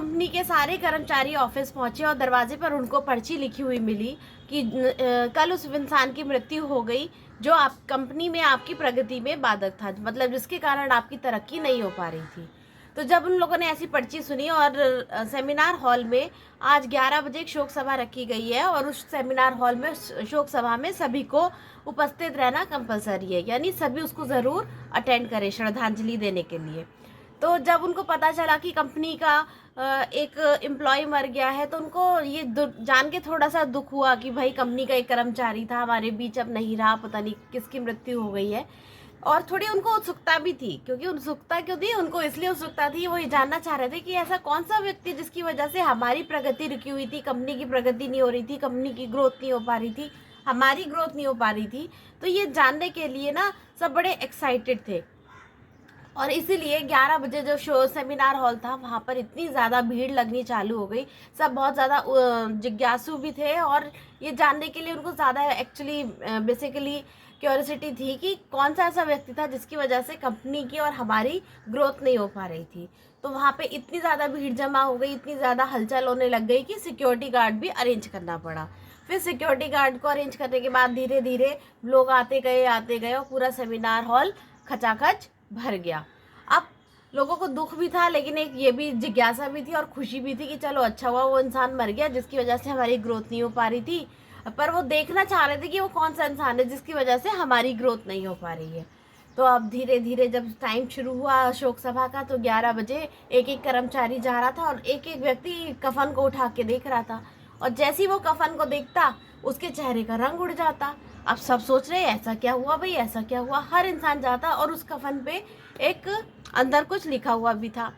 Company के सारे कर्मचारी ऑफिस पहुंचे और दरवाजे पर उनको पर्ची लिखी हुई मिली कि कल उस इंसान की मृत्यु हो गई जो आप कंपनी में आपकी प्रगति में बाधक था, मतलब जिसके कारण आपकी तरक्की नहीं हो पा रही थी। तो जब उन लोगों ने ऐसी पर्ची सुनी और सेमिनार हॉल में आज 11 बजे एक शोक सभा रखी गई है और उस सेमिनार हॉल में शोक सभा में सभी को उपस्थित रहना कंपलसरी है, यानी सभी उसको ज़रूर अटेंड करें श्रद्धांजलि देने के लिए। तो जब उनको पता चला कि कंपनी का एक एम्प्लॉय मर गया है तो उनको ये जान के थोड़ा सा दुख हुआ कि भाई कंपनी का एक कर्मचारी था हमारे बीच अब नहीं रहा, पता नहीं किसकी मृत्यु हो गई है। और थोड़ी उनको उत्सुकता भी थी, क्योंकि उत्सुकता क्यों थी उनको, इसलिए उत्सुकता थी वो ये जानना चाह रहे थे कि ऐसा कौन सा व्यक्ति जिसकी वजह से हमारी प्रगति रुकी हुई थी, कंपनी की प्रगति नहीं हो रही थी, कंपनी की ग्रोथ नहीं हो पा रही थी, हमारी ग्रोथ नहीं हो पा रही थी। तो ये जानने के लिए ना सब बड़े एक्साइटेड थे और इसीलिए 11 बजे जो शो सेमिनार हॉल था वहाँ पर इतनी ज़्यादा भीड़ लगनी चालू हो गई। सब बहुत ज़्यादा जिज्ञासु भी थे और ये जानने के लिए उनको ज़्यादा एक्चुअली बेसिकली क्यूरियोसिटी थी कि कौन सा ऐसा व्यक्ति था जिसकी वजह से कंपनी की और हमारी ग्रोथ नहीं हो पा रही थी। तो वहाँ पे इतनी ज़्यादा भीड़ जमा हो गई, इतनी ज़्यादा हलचल होने लग गई कि सिक्योरिटी गार्ड भी अरेंज करना पड़ा। फिर सिक्योरिटी गार्ड को अरेंज करने के बाद धीरे धीरे लोग आते गए और पूरा सेमिनार हॉल खचाखच भर गया। अब लोगों को दुख भी था, लेकिन एक ये भी जिज्ञासा भी थी और खुशी भी थी कि चलो अच्छा हुआ वो इंसान मर गया जिसकी वजह से हमारी ग्रोथ नहीं हो पा रही थी, पर वो देखना चाह रहे थे कि वो कौन सा इंसान है जिसकी वजह से हमारी ग्रोथ नहीं हो पा रही है। तो अब धीरे धीरे जब टाइम शुरू हुआ शोक सभा का तो 11 बजे एक एक कर्मचारी जा रहा था और एक एक व्यक्ति कफन को उठा के देख रहा था और जैसे ही वो कफन को देखता उसके चेहरे का रंग उड़ जाता। अब सब सोच रहे ऐसा क्या हुआ भाई, ऐसा क्या हुआ। हर इंसान जाता और उस कफन पे एक अंदर कुछ लिखा हुआ भी था।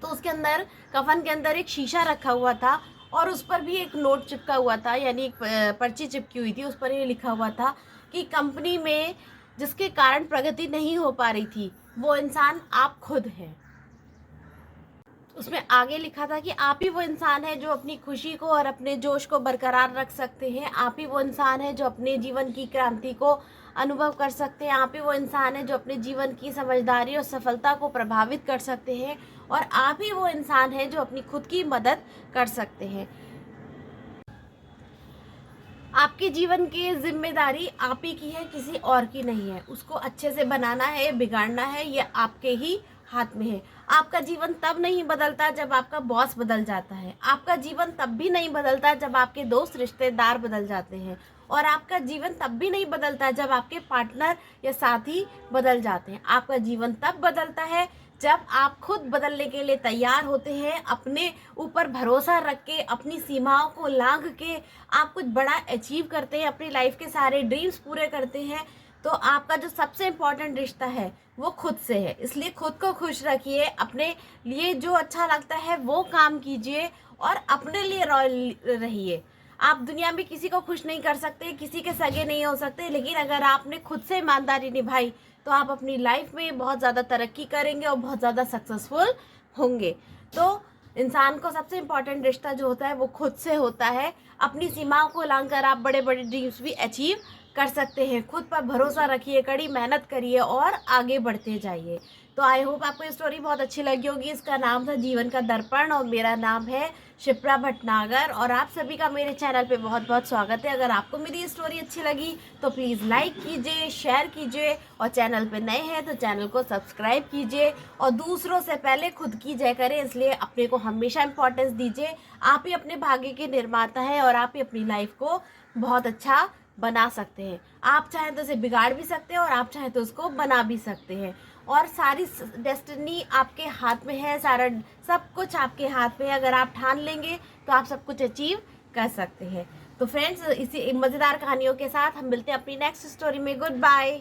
तो उसके अंदर कफन के अंदर एक शीशा रखा हुआ था और उस पर भी एक नोट चिपका हुआ था, यानी एक पर्ची चिपकी हुई थी। उस पर ये लिखा हुआ था कि कंपनी में जिसके कारण प्रगति नहीं हो पा रही थी वो इंसान आप खुद हैं। उसमें आगे लिखा था कि आप ही वो इंसान है जो अपनी खुशी को और अपने जोश को बरकरार रख सकते हैं। आप ही वो इंसान है जो अपने जीवन की क्रांति को अनुभव कर सकते हैं। आप ही वो इंसान है जो अपने जीवन की समझदारी और सफलता को प्रभावित कर सकते हैं और आप ही वो इंसान है जो अपनी खुद की मदद कर सकते हैं। आपके जीवन की जिम्मेदारी आप ही की है, किसी और की नहीं है। उसको अच्छे से बनाना है, बिगाड़ना है, ये आपके ही हाथ में है। आपका जीवन तब नहीं बदलता जब आपका बॉस बदल जाता है। आपका जीवन तब भी नहीं बदलता जब आपके दोस्त रिश्तेदार बदल जाते हैं और आपका जीवन तब भी नहीं बदलता जब आपके पार्टनर या साथी बदल जाते हैं। आपका जीवन तब बदलता है जब आप खुद बदलने के लिए तैयार होते हैं, अपने ऊपर भरोसा रख के, अपनी सीमाओं को लांघ के आप कुछ बड़ा अचीव करते हैं, अपनी लाइफ के सारे ड्रीम्स पूरे करते हैं। तो आपका जो सबसे इम्पोर्टेंट रिश्ता है वो खुद से है। इसलिए खुद को खुश रखिए, अपने लिए जो अच्छा लगता है वो काम कीजिए और अपने लिए रॉयल रहिए। आप दुनिया में किसी को खुश नहीं कर सकते, किसी के सगे नहीं हो सकते, लेकिन अगर आपने खुद से ईमानदारी निभाई तो आप अपनी लाइफ में बहुत ज़्यादा तरक्की करेंगे और बहुत ज़्यादा सक्सेसफुल होंगे। तो इंसान को सबसे इम्पोर्टेंट रिश्ता जो होता है वो खुद से होता है। अपनी सीमाओं को लांघकर आप बड़े बड़े ड्रीम्स भी अचीव कर सकते हैं। खुद पर भरोसा रखिए, कड़ी मेहनत करिए और आगे बढ़ते जाइए। तो आई होप आपको ये स्टोरी बहुत अच्छी लगी होगी। इसका नाम था जीवन का दर्पण और मेरा नाम है शिप्रा भटनागर और आप सभी का मेरे चैनल पे बहुत बहुत स्वागत है। अगर आपको मेरी स्टोरी अच्छी लगी तो प्लीज़ लाइक कीजिए, शेयर कीजिए और चैनल पे नए हैं तो चैनल को सब्सक्राइब कीजिए और दूसरों से पहले खुद की जय करें, इसलिए अपने को हमेशा इम्पोर्टेंस दीजिए। आप ही अपने भाग्य के निर्माता हैं और आप ही अपनी लाइफ को बहुत अच्छा बना सकते हैं। आप चाहें तो उसे बिगाड़ भी सकते हैं और आप चाहें तो उसको बना भी सकते हैं और सारी डेस्टिनी आपके हाथ में है, सारा सब कुछ आपके हाथ में है। अगर आप ठान लेंगे तो आप सब कुछ अचीव कर सकते हैं। तो फ्रेंड्स, इसी मज़ेदार कहानियों के साथ हम मिलते हैं अपनी नेक्स्ट स्टोरी में। Good bye.